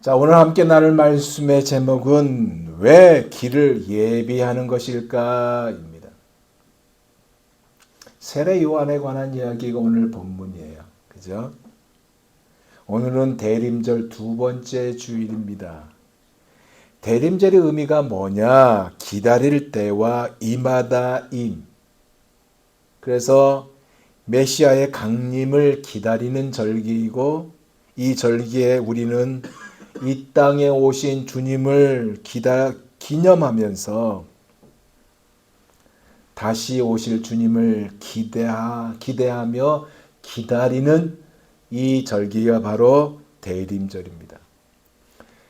자, 오늘 함께 나눌 말씀의 제목은 왜 길을 예비하는 것일까입니다. 세례 요한에 관한 이야기가 오늘 본문이에요. 그죠? 오늘은 대림절 두 번째 주일입니다. 대림절의 의미가 뭐냐? 기다릴 때와 임하다임. 그래서 메시아의 강림을 기다리는 절기이고, 이 절기에 우리는 이 땅에 오신 주님을 기념하면서 다시 오실 주님을 기대하며 기다리는 이 절기가 바로 대림절입니다.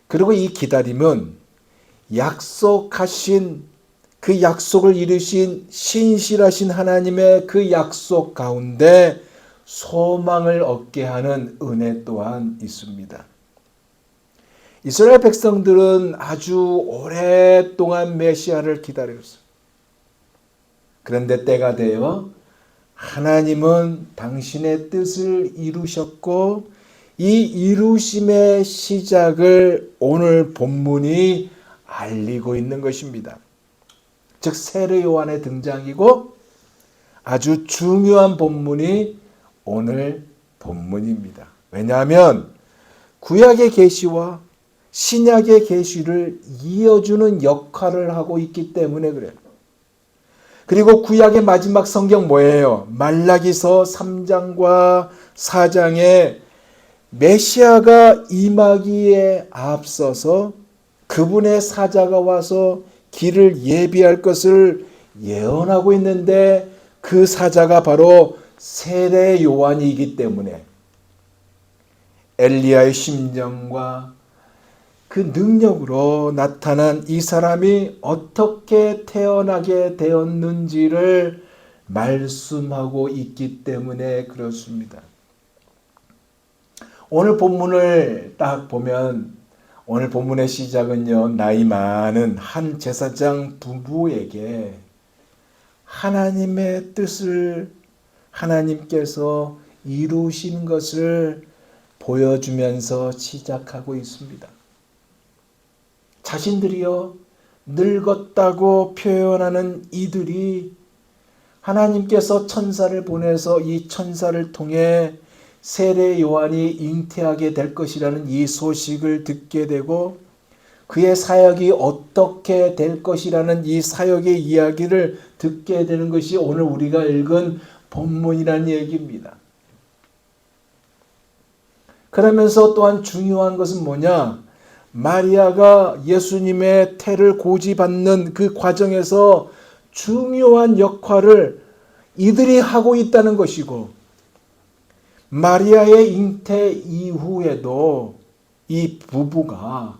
그리고 이 기다림은 약속하신 그 약속을 이루신 신실하신 하나님의 그 약속 가운데 소망을 얻게 하는 은혜 또한 있습니다. 이스라엘 백성들은 아주 오랫동안 메시아를 기다렸어요. 그런데 때가 되어 하나님은 당신의 뜻을 이루셨고, 이 이루심의 시작을 오늘 본문이 알리고 있는 것입니다. 즉 세례 요한의 등장이고 아주 중요한 본문이 오늘 본문입니다. 왜냐하면 구약의 계시와 신약의 계시를 이어주는 역할을 하고 있기 때문에 그래요. 그리고 구약의 마지막 성경 뭐예요? 말라기서 3장과 4장에 메시아가 임하기에 앞서서 그분의 사자가 와서 길을 예비할 것을 예언하고 있는데, 그 사자가 바로 세례 요한이기 때문에 엘리야의 심정과 그 능력으로 나타난 이 사람이 어떻게 태어나게 되었는지를 말씀하고 있기 때문에 그렇습니다. 오늘 본문을 딱 보면, 오늘 본문의 시작은요, 나이 많은 한 제사장 부부에게 하나님의 뜻을 하나님께서 이루신 것을 보여주면서 시작하고 있습니다. 자신들이요 늙었다고 표현하는 이들이 하나님께서 천사를 보내서 이 천사를 통해 세례 요한이 잉태하게 될 것이라는 이 소식을 듣게 되고, 그의 사역이 어떻게 될 것이라는 이 사역의 이야기를 듣게 되는 것이 오늘 우리가 읽은 본문이라는 얘기입니다. 그러면서 또한 중요한 것은 뭐냐? 마리아가 예수님의 태를 고지받는 그 과정에서 중요한 역할을 이들이 하고 있다는 것이고, 마리아의 잉태 이후에도 이 부부가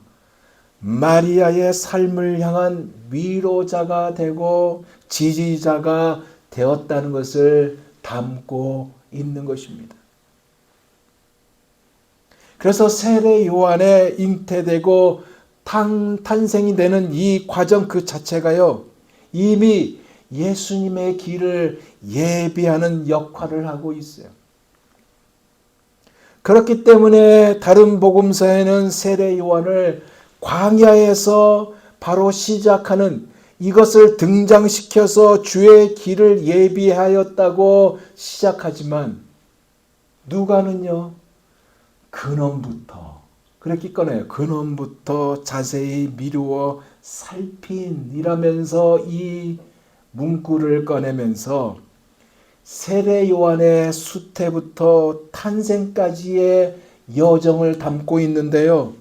마리아의 삶을 향한 위로자가 되고 지지자가 되었다는 것을 담고 있는 것입니다. 그래서 세례 요한에 잉태되고 탄생이 되는 이 과정 그 자체가요, 이미 예수님의 길을 예비하는 역할을 하고 있어요. 그렇기 때문에 다른 복음서에는 세례 요한을 광야에서 바로 시작하는, 이것을 등장시켜서 주의 길을 예비하였다고 시작하지만, 누가는요 근원부터, 그렇게 꺼내요. 근원부터 자세히 미루어 살핀이라면서 이 문구를 꺼내면서 세례 요한의 수태부터 탄생까지의 여정을 담고 있는데요.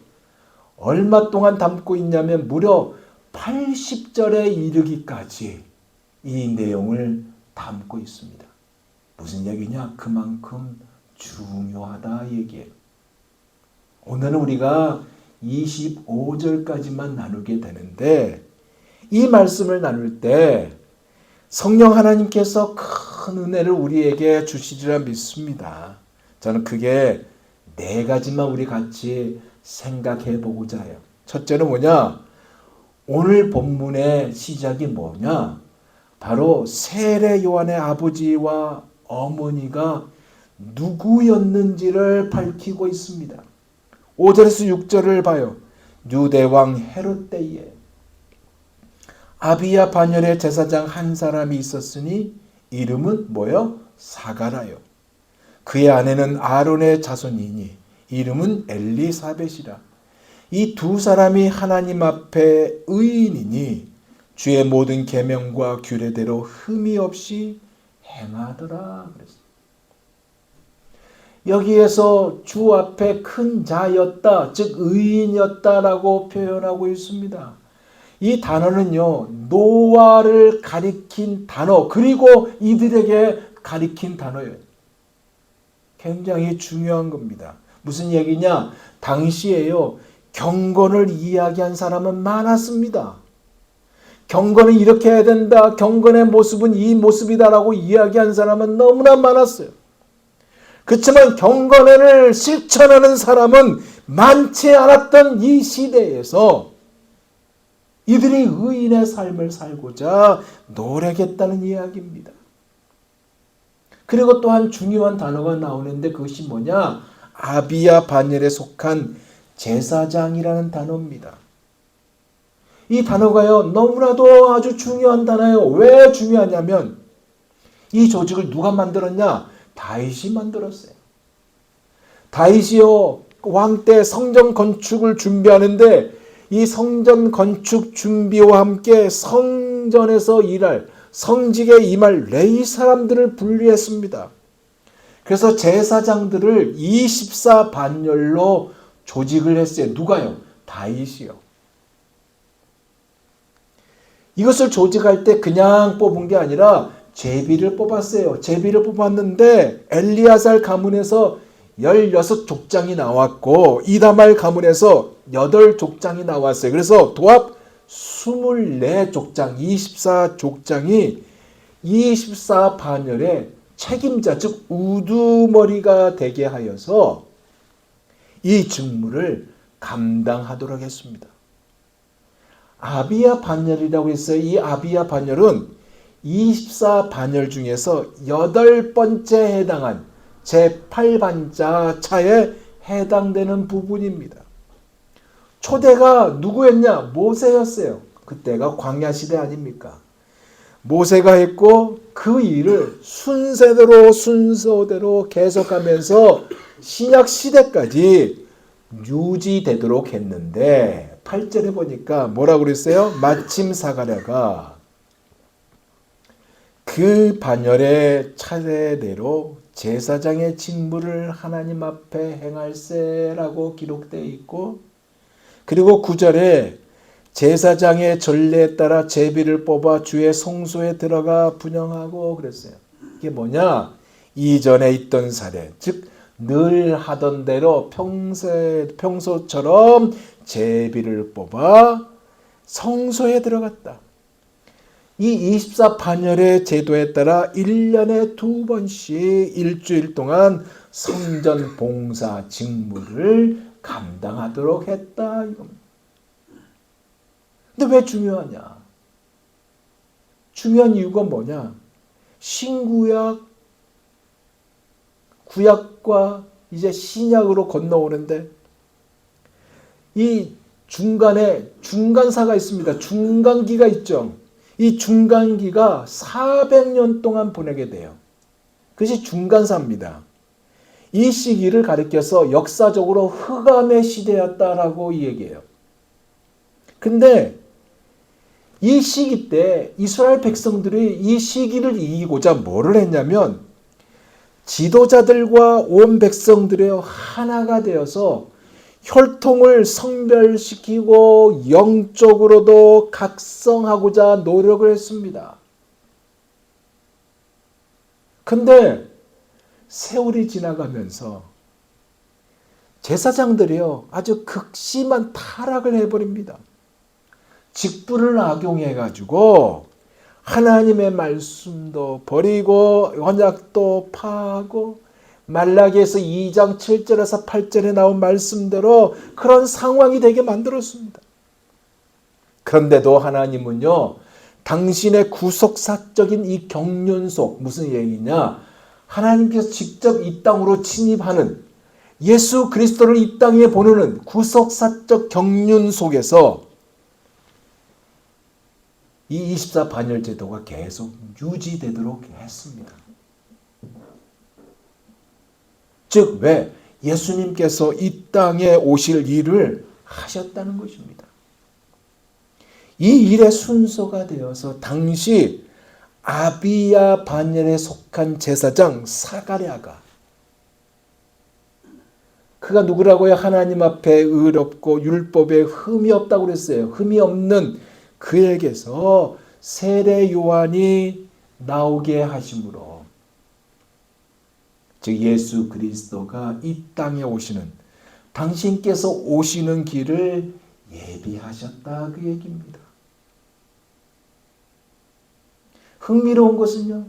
얼마 동안 담고 있냐면 무려 80절에 이르기까지 이 내용을 담고 있습니다. 무슨 얘기냐? 그만큼 중요하다 얘기예요. 오늘은 우리가 25절까지만 나누게 되는데, 이 말씀을 나눌 때 성령 하나님께서 큰 은혜를 우리에게 주시리라 믿습니다. 저는 그게 네 가지만 우리 같이 생각해 보고자 해요. 첫째는 뭐냐? 오늘 본문의 시작이 뭐냐? 바로 세례 요한의 아버지와 어머니가 누구였는지를 밝히고 있습니다. 5절에서 6절을 봐요. 유대왕 헤롯 때에 아비야 반열의 제사장 한 사람이 있었으니 이름은 뭐요? 사가라요. 그의 아내는 아론의 자손이니 이름은 엘리사벳이라. 이 두 사람이 하나님 앞에 의인이니 주의 모든 계명과 규례대로 흠이 없이 행하더라. 그랬어요. 여기에서 주 앞에 큰 자였다, 즉 의인이었다라고 표현하고 있습니다. 이 단어는요, 노아를 가리킨 단어, 그리고 이들에게 가리킨 단어예요. 굉장히 중요한 겁니다. 무슨 얘기냐? 당시에요, 경건을 이야기한 사람은 많았습니다. 경건은 이렇게 해야 된다, 경건의 모습은 이 모습이다라고 이야기한 사람은 너무나 많았어요. 그렇지만 경건을 실천하는 사람은 많지 않았던 이 시대에서 이들이 의인의 삶을 살고자 노력했다는 이야기입니다. 그리고 또한 중요한 단어가 나오는데 그것이 뭐냐? 아비야 반열에 속한 제사장이라는 단어입니다. 이 단어가요, 너무나도 아주 중요한 단어예요. 왜 중요하냐면 이 조직을 누가 만들었냐? 다윗이 만들었어요. 다윗이요, 왕 때 성전 건축을 준비하는데 이 성전 건축 준비와 함께 성전에서 일할, 성직에 임할 레위 사람들을 분류했습니다. 그래서 제사장들을 24반열로 조직을 했어요. 누가요? 다윗이요. 이것을 조직할 때 그냥 뽑은 게 아니라 제비를 뽑았어요. 제비를 뽑았는데 엘리야살 가문에서 16족장이 나왔고 이다말 가문에서 8족장이 나왔어요. 그래서 도합 24족장, 24족장이 24반열의 책임자, 즉 우두머리가 되게 하여서 이 직무를 감당하도록 했습니다. 아비야 반열이라고 했어요. 이 아비야 반열은 24반열 중에서 8번째 해당한 제8반자 차에 해당되는 부분입니다. 초대가 누구였냐? 모세였어요. 그때가 광야시대 아닙니까? 모세가 했고 그 일을 순서대로 계속하면서 신약시대까지 유지되도록 했는데 8절에 보니까 뭐라고 그랬어요? 마침 사가랴가 그 반열의 차례대로 제사장의 직무를 하나님 앞에 행할세라고 기록되어 있고, 그리고 9절에 제사장의 전례에 따라 제비를 뽑아 주의 성소에 들어가 분향하고 그랬어요. 이게 뭐냐? 이전에 있던 사례, 즉 늘 하던 대로 평소처럼 제비를 뽑아 성소에 들어갔다. 이 24반열의 제도에 따라 1년에 2번씩 일주일 동안 성전 봉사 직무를 감당하도록 했다. 근데 왜 중요하냐? 중요한 이유가 뭐냐? 신구약, 구약과 이제 신약으로 건너오는데 이 중간에 중간사가 있습니다. 중간기가 있죠. 이 중간기가 400년 동안 보내게 돼요. 그것이 중간사입니다. 이 시기를 가리켜서 역사적으로 흑암의 시대였다라고 얘기해요. 근데 이 시기 때 이스라엘 백성들이 이 시기를 이기고자 뭐를 했냐면 지도자들과 온 백성들의 하나가 되어서 혈통을 성별시키고 영적으로도 각성하고자 노력을 했습니다. 근데 세월이 지나가면서 제사장들이요, 아주 극심한 타락을 해버립니다. 직분을 악용해가지고 하나님의 말씀도 버리고 언약도 파하고 말라기에서 2장 7절에서 8절에 나온 말씀대로 그런 상황이 되게 만들었습니다. 그런데도 하나님은요, 당신의 구속사적인 이 경륜 속, 무슨 얘기냐? 하나님께서 직접 이 땅으로 침입하는 예수 그리스도를 이 땅에 보내는 구속사적 경륜 속에서 이 24 반열 제도가 계속 유지되도록 했습니다. 즉 왜? 예수님께서 이 땅에 오실 일을 하셨다는 것입니다. 이 일의 순서가 되어서 당시 아비야 반열에 속한 제사장 사가랴가, 그가 누구라고요? 하나님 앞에 의롭고 율법에 흠이 없다고 그랬어요. 흠이 없는 그에게서 세례 요한이 나오게 하심으로, 즉 예수 그리스도가 이 땅에 오시는, 당신께서 오시는 길을 예비하셨다, 그 얘기입니다. 흥미로운 것은요,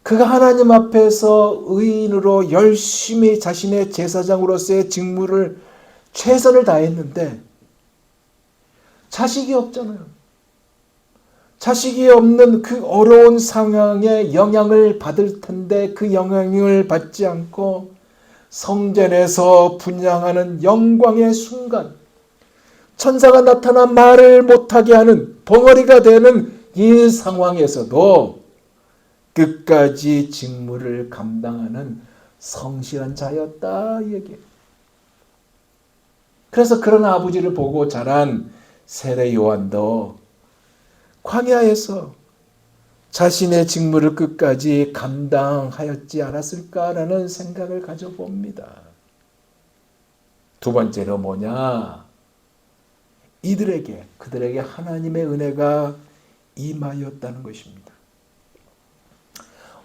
그가 하나님 앞에서 의인으로 열심히 자신의 제사장으로서의 직무를 최선을 다했는데 자식이 없잖아요. 자식이 없는 그 어려운 상황에 영향을 받을 텐데 그 영향을 받지 않고 성전에서 분향하는 영광의 순간, 천사가 나타나 말을 못하게 하는 벙어리가 되는 이 상황에서도 끝까지 직무를 감당하는 성실한 자였다, 이 얘기예요. 그래서 그런 아버지를 보고 자란 세례 요한도 광야에서 자신의 직무를 끝까지 감당하였지 않았을까라는 생각을 가져봅니다. 두 번째로 뭐냐? 그들에게 하나님의 은혜가 임하였다는 것입니다.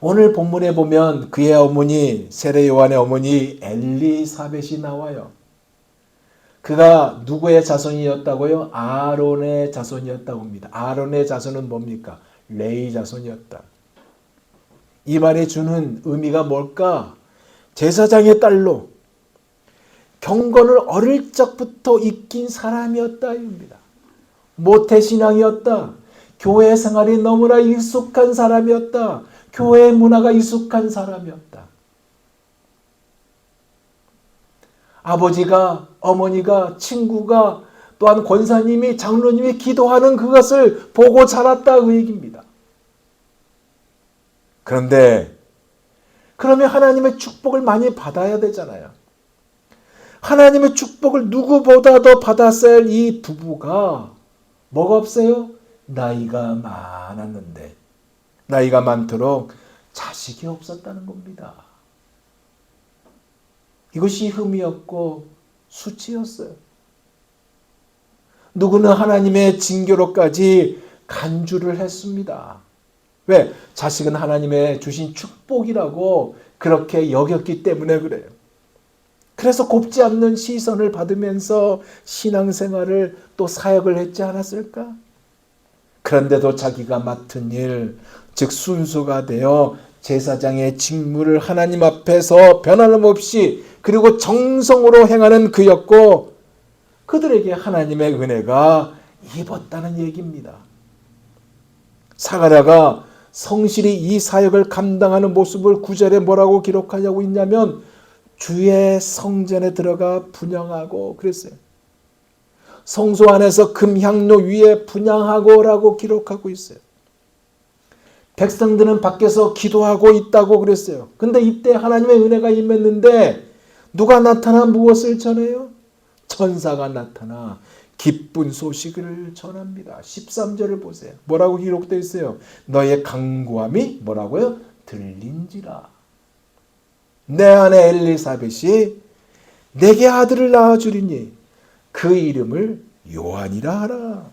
오늘 본문에 보면 그의 어머니, 세례 요한의 어머니 엘리사벳이 나와요. 그가 누구의 자손이었다고요? 아론의 자손이었다고 합니다. 아론의 자손은 뭡니까? 레위 자손이었다. 이 말이 주는 의미가 뭘까? 제사장의 딸로 경건을 어릴 적부터 익힌 사람이었다, 입니다. 모태신앙이었다. 교회 생활이 너무나 익숙한 사람이었다. 교회 문화가 익숙한 사람이었다. 아버지가, 어머니가, 친구가, 또한 권사님이, 장로님이 기도하는 그것을 보고 자랐다, 그 얘기입니다. 그런데 그러면 하나님의 축복을 많이 받아야 되잖아요. 하나님의 축복을 누구보다도 받았어야 할 이 부부가 뭐가 없어요? 나이가 많았는데, 나이가 많도록 자식이 없었다는 겁니다. 이것이 흠이었고 수치였어요. 누구는 하나님의 징계로까지 간주를 했습니다. 왜? 자식은 하나님의 주신 축복이라고 그렇게 여겼기 때문에 그래요. 그래서 곱지 않는 시선을 받으면서 신앙생활을 또 사역을 했지 않았을까? 그런데도 자기가 맡은 일, 즉 순수가 되어 제사장의 직무를 하나님 앞에서 변함없이 그리고 정성으로 행하는 그였고, 그들에게 하나님의 은혜가 입었다는 얘기입니다. 사가랴가 성실히 이 사역을 감당하는 모습을 9절에 뭐라고 기록하냐고 있냐면 주의 성전에 들어가 분향하고 그랬어요. 성소 안에서 금향로 위에 분향하고 라고 기록하고 있어요. 백성들은 밖에서 기도하고 있다고 그랬어요. 근데 이때 하나님의 은혜가 임했는데 누가 나타나 무엇을 전해요? 천사가 나타나 기쁜 소식을 전합니다. 13절을 보세요. 뭐라고 기록되어 있어요? 너의 간구함이 뭐라고요? 들린지라. 내 아내 엘리사벳이 내게 아들을 낳아주리니 그 이름을 요한이라 하라.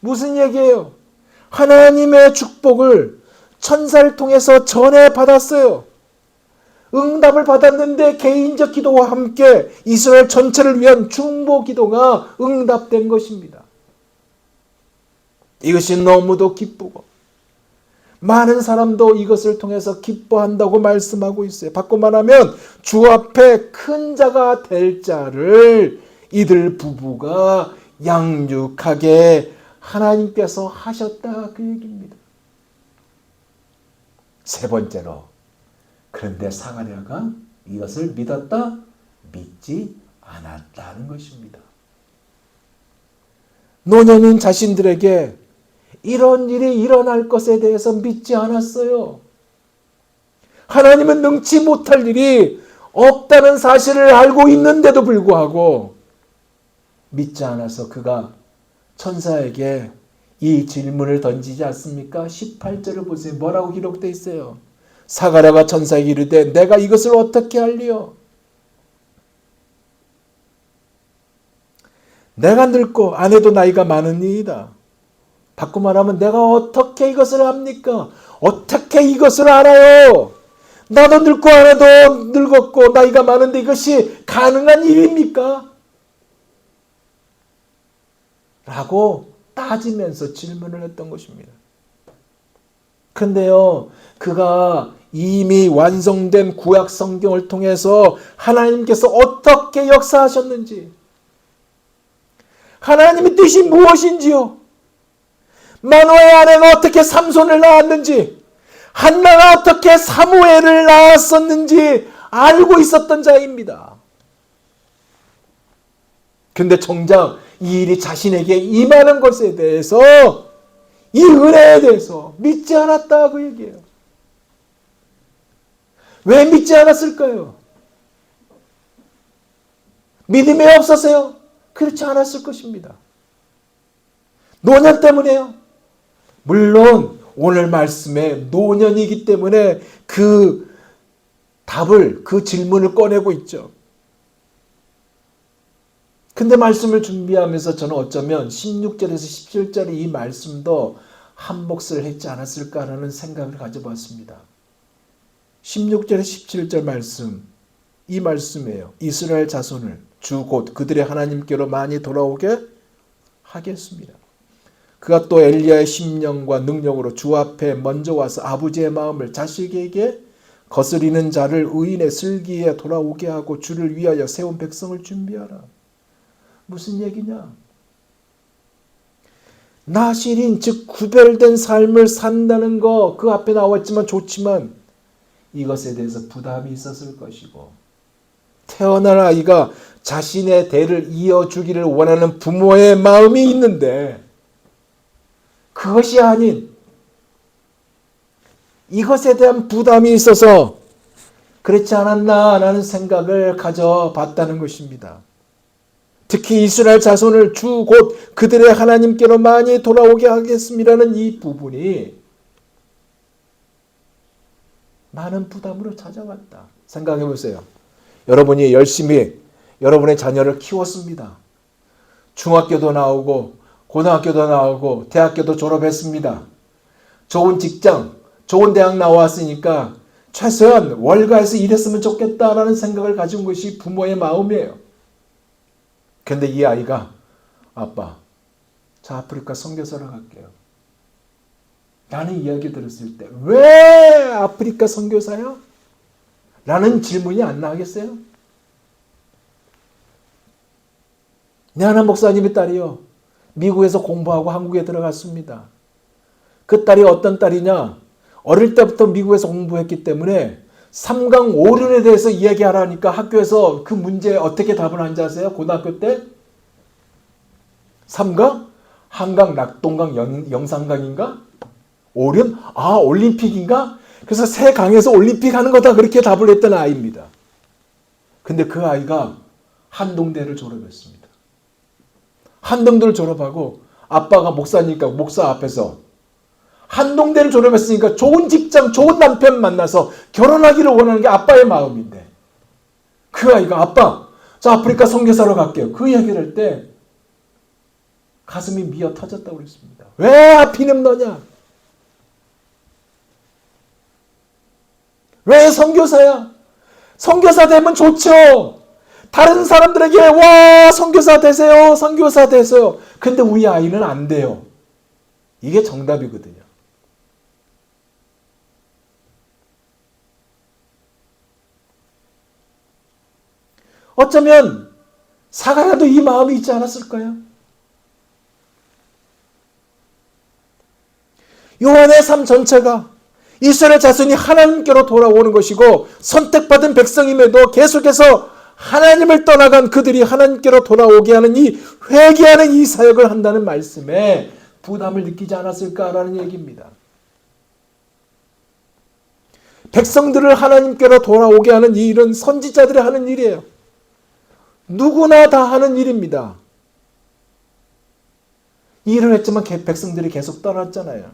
무슨 얘기예요? 하나님의 축복을 천사를 통해서 전해받았어요. 응답을 받았는데 개인적 기도와 함께 이스라엘 전체를 위한 중보 기도가 응답된 것입니다. 이것이 너무도 기쁘고 많은 사람도 이것을 통해서 기뻐한다고 말씀하고 있어요. 바꿔 말하면 주 앞에 큰 자가 될 자를 이들 부부가 양육하게 하나님께서 하셨다, 그 얘기입니다. 세 번째로 그런데 사가랴가 이것을 믿었다? 믿지 않았다는 것입니다. 노년인 자신들에게 이런 일이 일어날 것에 대해서 믿지 않았어요. 하나님은 능치 못할 일이 없다는 사실을 알고 있는데도 불구하고 믿지 않아서 그가 천사에게 이 질문을 던지지 않습니까? 18절을 보세요. 뭐라고 기록되어 있어요? 사가랴가 천사에게 이르되 내가 이것을 어떻게 할리요? 내가 늙고 아내도 나이가 많으니이다. 바꿔 말하면 내가 어떻게 이것을 합니까? 어떻게 이것을 알아요? 나도 늙고 아내도 늙었고 나이가 많은데 이것이 가능한 일입니까? 라고 따지면서 질문을 했던 것입니다. 근데요, 그가 이미 완성된 구약 성경을 통해서 하나님께서 어떻게 역사하셨는지, 하나님의 뜻이 무엇인지요, 마노아의 아내가 어떻게 삼손을 낳았는지, 한나가 어떻게 사무엘을 낳았었는지 알고 있었던 자입니다. 근데 정작 이 일이 자신에게 임하는 것에 대해서, 이 은혜에 대해서 믿지 않았다고 얘기해요. 왜 믿지 않았을까요? 믿음이 없었어요? 그렇지 않았을 것입니다. 노년 때문에요? 물론 오늘 말씀에 노년이기 때문에 그 답을, 그 질문을 꺼내고 있죠. 근데 말씀을 준비하면서 저는 어쩌면 16절에서 17절의 이 말씀도 한 몫을 했지 않았을까라는 생각을 가져봤습니다. 16절에 17절 말씀, 이 말씀이에요. 이스라엘 자손을 주 곧 그들의 하나님께로 많이 돌아오게 하겠습니다. 그가 또 엘리야의 심령과 능력으로 주 앞에 먼저 와서 아버지의 마음을 자식에게 거스리는 자를 의인의 슬기에 돌아오게 하고 주를 위하여 세운 백성을 준비하라. 무슨 얘기냐? 나실인 즉 구별된 삶을 산다는 거 그 앞에 나왔지만 좋지만 이것에 대해서 부담이 있었을 것이고 태어난 아이가 자신의 대를 이어주기를 원하는 부모의 마음이 있는데 그것이 아닌 이것에 대한 부담이 있어서 그렇지 않았나라는 생각을 가져봤다는 것입니다. 특히 이스라엘 자손을 주 곧 그들의 하나님께로 많이 돌아오게 하겠습니다는 이 부분이 많은 부담으로 찾아왔다. 생각해 보세요. 여러분이 열심히 여러분의 자녀를 키웠습니다. 중학교도 나오고 고등학교도 나오고 대학교도 졸업했습니다. 좋은 직장, 좋은 대학 나왔으니까 최소한 월가에서 일했으면 좋겠다라는 생각을 가진 것이 부모의 마음이에요. 근데 이 아이가 아빠, 저 아프리카 선교사로 갈게요. 라는 이야기 들었을 때 왜 아프리카 선교사요? 라는 질문이 안 나겠어요? 내 하나 목사님의 딸이요. 미국에서 공부하고 한국에 들어갔습니다. 그 딸이 어떤 딸이냐? 어릴 때부터 미국에서 공부했기 때문에 삼강 오륜에 대해서 이야기하라니까 학교에서 그 문제에 어떻게 답을 한지 아세요? 고등학교 때? 삼강? 한강, 낙동강, 영산강인가? 오륜? 아, 올림픽인가? 그래서 세 강에서 올림픽 하는 거다 그렇게 답을 했던 아이입니다. 근데 그 아이가 한동대를 졸업했습니다. 한동대를 졸업하고 아빠가 목사니까 목사 앞에서 한동대를 졸업했으니까 좋은 직장, 좋은 남편 만나서 결혼하기를 원하는 게 아빠의 마음인데 그 아이가 아빠, 저 아프리카 선교사로 갈게요. 그 이야기를 할 때 가슴이 미어 터졌다고 그랬습니다. 왜 하필이면 너냐? 왜 선교사야? 선교사 되면 좋죠. 다른 사람들에게 와 선교사 되세요. 선교사 되세요. 근데 우리 아이는 안 돼요. 이게 정답이거든요. 어쩌면 사가랴도 이 마음이 있지 않았을까요? 요한의 삶 전체가 이스라엘 자손이 하나님께로 돌아오는 것이고 선택받은 백성임에도 계속해서 하나님을 떠나간 그들이 하나님께로 돌아오게 하는 이 회개하는 이 사역을 한다는 말씀에 부담을 느끼지 않았을까라는 얘기입니다. 백성들을 하나님께로 돌아오게 하는 이 일은 선지자들이 하는 일이에요. 누구나 다 하는 일입니다. 이 일을 했지만 백성들이 계속 떠났잖아요.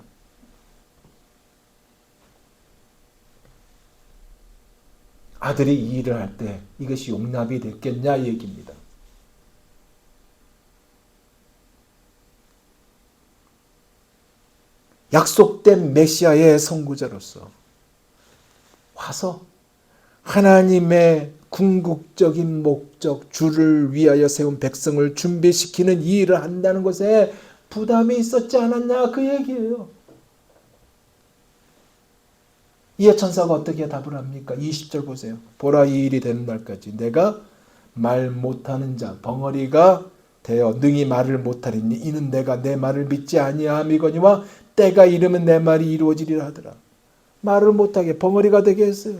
아들이 이 일을 할 때 이것이 용납이 됐겠냐 이 얘기입니다. 약속된 메시아의 선구자로서 와서 하나님의 궁극적인 목적, 주를 위하여 세운 백성을 준비시키는 이 일을 한다는 것에 부담이 있었지 않았냐 그 얘기예요. 이에 천사가 어떻게 답을 합니까? 20절 보세요. 보라, 이 일이 되는 날까지 내가 말 못하는 자 벙어리가 되어 능히 말을 못하리니 이는 내가 내 말을 믿지 아니함이거니와 때가 이르면 내 말이 이루어지리라 하더라. 말을 못하게 벙어리가 되게 했어요.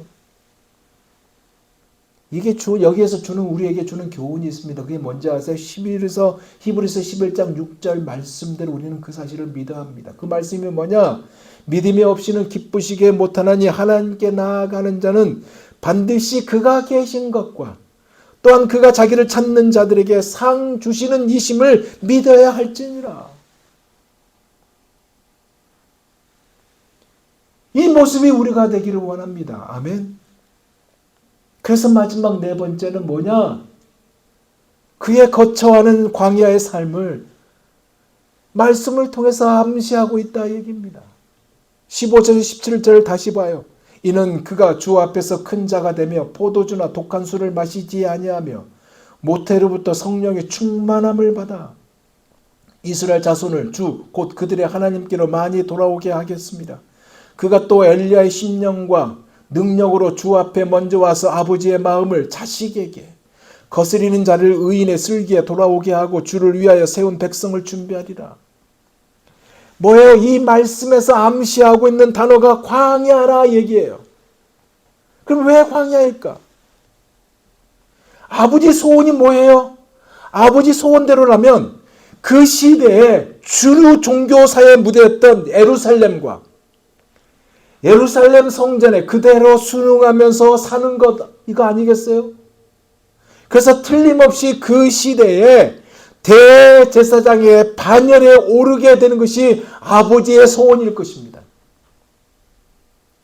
이게 여기에서 주는 우리에게 주는 교훈이 있습니다. 그게 뭔지 아세요? 히브리서 11장 6절 말씀대로 우리는 그 사실을 믿어야 합니다. 그 말씀이 뭐냐? 믿음이 없이는 기쁘시게 못하나니 하나님께 나아가는 자는 반드시 그가 계신 것과 또한 그가 자기를 찾는 자들에게 상 주시는 이심을 믿어야 할지니라. 이 모습이 우리가 되기를 원합니다. 아멘. 그래서 마지막 네 번째는 뭐냐? 그의 거쳐가는 광야의 삶을 말씀을 통해서 암시하고 있다 얘기입니다. 15절 17절을 다시 봐요. 이는 그가 주 앞에서 큰 자가 되며 포도주나 독한 술을 마시지 아니하며 모태로부터 성령의 충만함을 받아 이스라엘 자손을 주 곧 그들의 하나님께로 많이 돌아오게 하겠습니다. 그가 또 엘리야의 심령과 능력으로 주 앞에 먼저 와서 아버지의 마음을 자식에게 거스리는 자를 의인의 슬기에 돌아오게 하고 주를 위하여 세운 백성을 준비하리라. 뭐예요? 이 말씀에서 암시하고 있는 단어가 광야라 얘기예요. 그럼 왜 광야일까? 아버지 소원이 뭐예요? 아버지 소원대로라면 그 시대에 주류 종교사의 무대였던 예루살렘과 예루살렘 성전에 그대로 순응하면서 사는 것 이거 아니겠어요? 그래서 틀림없이 그 시대에 대제사장의 반열에 오르게 되는 것이 아버지의 소원일 것입니다.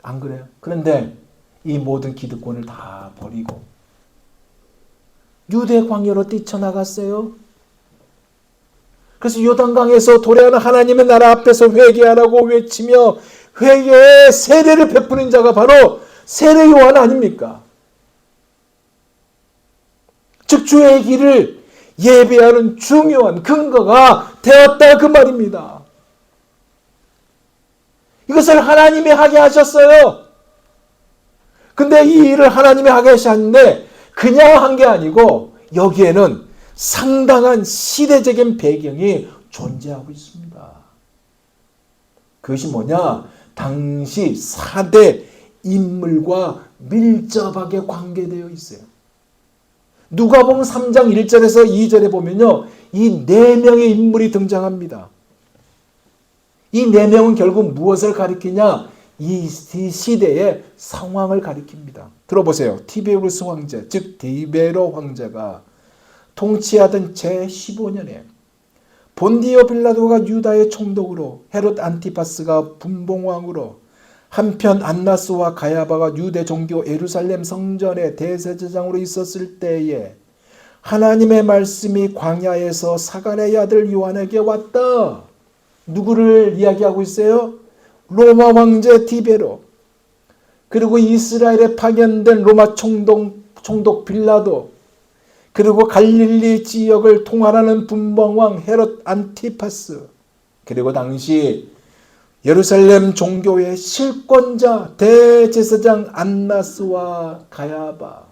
안 그래요? 그런데 이 모든 기득권을 다 버리고 유대 광야로 뛰쳐나갔어요. 그래서 요단강에서 도래하는 하나님의 나라 앞에서 회개하라고 외치며 회개의 세례를 베푸는 자가 바로 세례 요한 아닙니까? 즉 주의 길을 예배하는 중요한 근거가 되었다 그 말입니다. 이것을 하나님이 하게 하셨어요. 근데 이 일을 하나님이 하게 하셨는데 그냥 한 게 아니고 여기에는 상당한 시대적인 배경이 존재하고 있습니다. 그것이 뭐냐? 당시 4대 인물과 밀접하게 관계되어 있어요. 누가복음 3장 1절에서 2절에 보면요. 이 4명의 인물이 등장합니다. 이 4명은 결국 무엇을 가리키냐? 이 시대의 상황을 가리킵니다. 들어보세요. 티베리우스 황제, 즉 디베로 황제가 통치하던 제15년에 본디오 빌라도가 유다의 총독으로 헤롯 안티파스가 분봉왕으로 한편 안나스와 가야바가 유대 종교 예루살렘 성전의 대제사장으로 있었을 때에 하나님의 말씀이 광야에서 사간의 아들 요한에게 왔다. 누구를 이야기하고 있어요? 로마 황제 디베로, 그리고 이스라엘에 파견된 로마 총독 빌라도, 그리고 갈릴리 지역을 통할하는 분봉왕 헤롯 안티파스, 그리고 당시 예루살렘 종교의 실권자 대제사장 안나스와 가야바.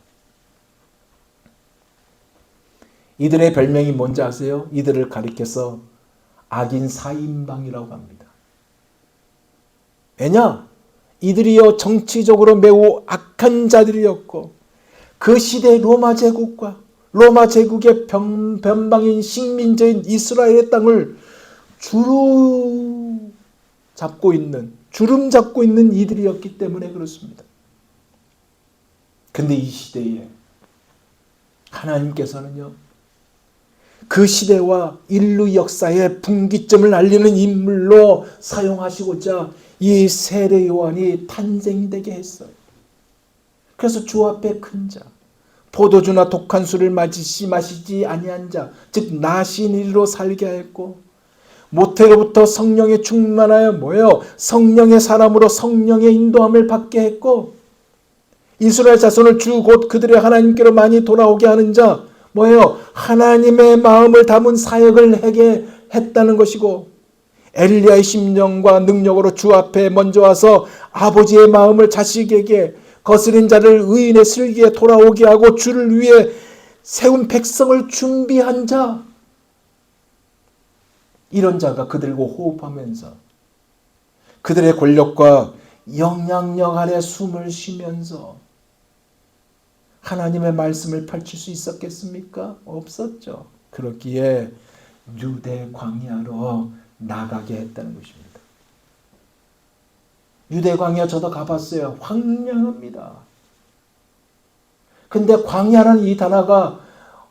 이들의 별명이 뭔지 아세요? 이들을 가리켜서 악인 4인방이라고 합니다. 왜냐? 이들이여 정치적으로 매우 악한 자들이었고 그 시대 로마 제국과 로마 제국의 변방인 식민지인 이스라엘의 땅을 주름 잡고 있는 이들이었기 때문에 그렇습니다. 근데 이 시대에 하나님께서는요, 그 시대와 인류 역사의 분기점을 알리는 인물로 사용하시고자 이 세례 요한이 탄생되게 했어요. 그래서 주 앞에 큰 자, 포도주나 독한 술을 마시지 아니한 자, 즉 나신이로 살게 하였고, 모태로부터 성령에 충만하여 성령의 사람으로 성령의 인도함을 받게 했고, 이스라엘 자손을 주 곧 그들의 하나님께로 많이 돌아오게 하는 자, 하나님의 마음을 담은 사역을 하게 했다는 것이고, 엘리야의 심령과 능력으로 주 앞에 먼저 와서 아버지의 마음을 자식에게, 거스린 자를 의인의 슬기에 돌아오게 하고 주를 위해 세운 백성을 준비한 자, 이런 자가 그들과 호흡하면서 그들의 권력과 영향력 아래 숨을 쉬면서 하나님의 말씀을 펼칠 수 있었겠습니까? 없었죠. 그렇기에 유대 광야로 나가게 했다는 것입니다. 유대 광야 저도 가봤어요. 황량합니다. 근데 광야라는 이 단어가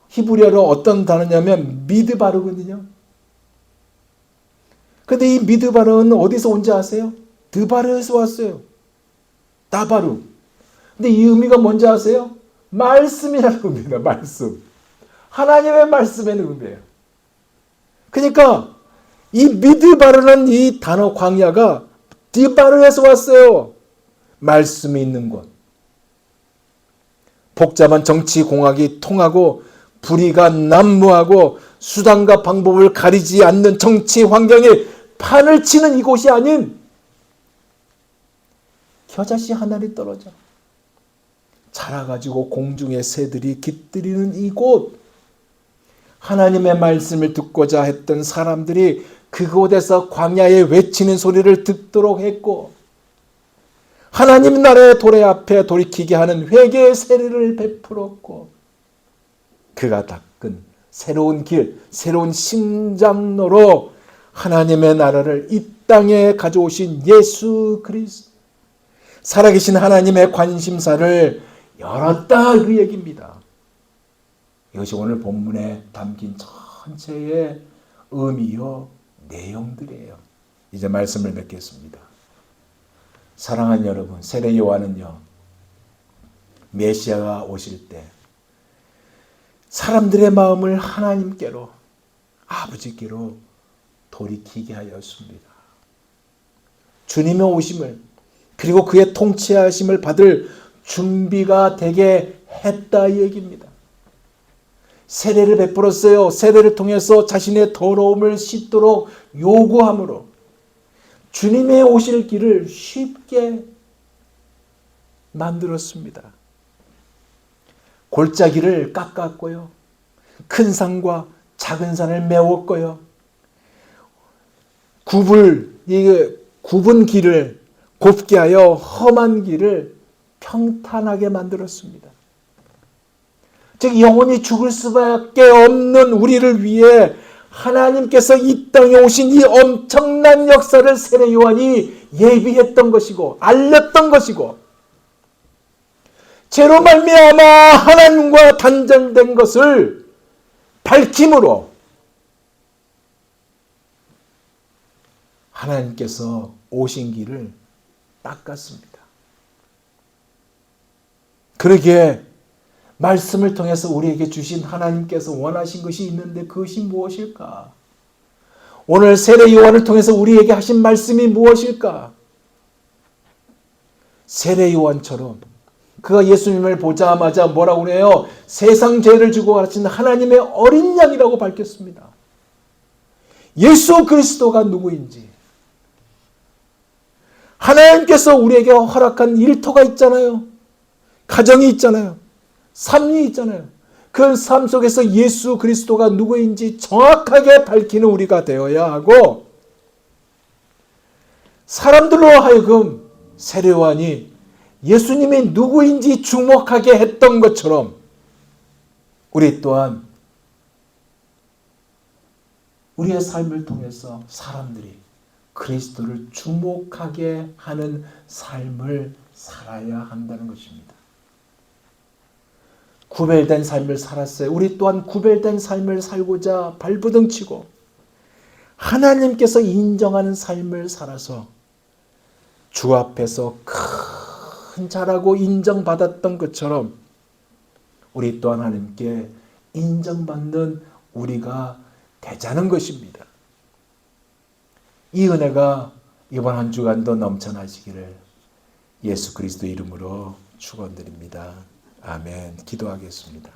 히브리어로 어떤 단어냐면 미드바르거든요. 근데 이 미드바르는 어디서 온지 아세요? 드바르에서 왔어요. 다바르. 근데 이 의미가 뭔지 아세요? 말씀이라는 의미입니다. 말씀. 하나님의 말씀의 의미예요. 그러니까 이 미드바르는 이 단어 광야가 디바르에서 왔어요. 말씀이 있는 곳. 복잡한 정치 공학이 통하고 불의가 난무하고 수단과 방법을 가리지 않는 정치 환경에 판을 치는 이곳이 아닌 겨자씨 하늘이 떨어져 자라가지고 공중의 새들이 깃들이는 이곳, 하나님의 말씀을 듣고자 했던 사람들이 그곳에서 광야에 외치는 소리를 듣도록 했고, 하나님 나라의 도래 앞에 돌이키게 하는 회개의 세례를 베풀었고, 그가 닦은 새로운 길, 새로운 신장로로 하나님의 나라를 이 땅에 가져오신 예수 그리스도, 살아계신 하나님의 관심사를 열었다, 그 얘기입니다. 이것이 오늘 본문에 담긴 전체의 의미요 내용들이에요. 이제 말씀을 맺겠습니다. 사랑하는 여러분, 세례 요한은요, 메시아가 오실 때 사람들의 마음을 하나님께로, 아버지께로 돌이키게 하였습니다. 주님의 오심을, 그리고 그의 통치하심을 받을 준비가 되게 했다, 이 얘기입니다. 세례를 베풀었어요. 세례를 통해서 자신의 더러움을 씻도록 요구함으로 주님의 오실 길을 쉽게 만들었습니다. 골짜기를 깎았고요. 큰 산과 작은 산을 메웠고요. 굽은 길을 곱게 하여 험한 길을 평탄하게 만들었습니다. 즉 영원히 죽을 수밖에 없는 우리를 위해 하나님께서 이 땅에 오신 이 엄청난 역사를 세례 요한이 예비했던 것이고 알렸던 것이고, 죄로 말미암아 하나님과 단절된 것을 밝힘으로 하나님께서 오신 길을 닦았습니다. 그러기에 말씀을 통해서 우리에게 주신 하나님께서 원하신 것이 있는데 그것이 무엇일까? 오늘 세례 요한을 통해서 우리에게 하신 말씀이 무엇일까? 세례 요한처럼 그가 예수님을 보자마자 뭐라고 그래요? 세상 죄를 지고 가르친 하나님의 어린 양이라고 밝혔습니다. 예수 그리스도가 누구인지, 하나님께서 우리에게 허락한 일터가 있잖아요. 가정이 있잖아요. 삶이 있잖아요. 그 삶 속에서 예수 그리스도가 누구인지 정확하게 밝히는 우리가 되어야 하고, 사람들로 하여금 세례요한이 예수님이 누구인지 주목하게 했던 것처럼 우리 또한 우리의 삶을 통해서 사람들이 그리스도를 주목하게 하는 삶을 살아야 한다는 것입니다. 구별된 삶을 살았어요. 우리 또한 구별된 삶을 살고자 발부둥치고 하나님께서 인정하는 삶을 살아서 주 앞에서 큰 자라고 인정받았던 것처럼 우리 또한 하나님께 인정받는 우리가 되자는 것입니다. 이 은혜가 이번 한 주간도 넘쳐나시기를 예수 그리스도 이름으로 축원드립니다. 아멘. 기도하겠습니다.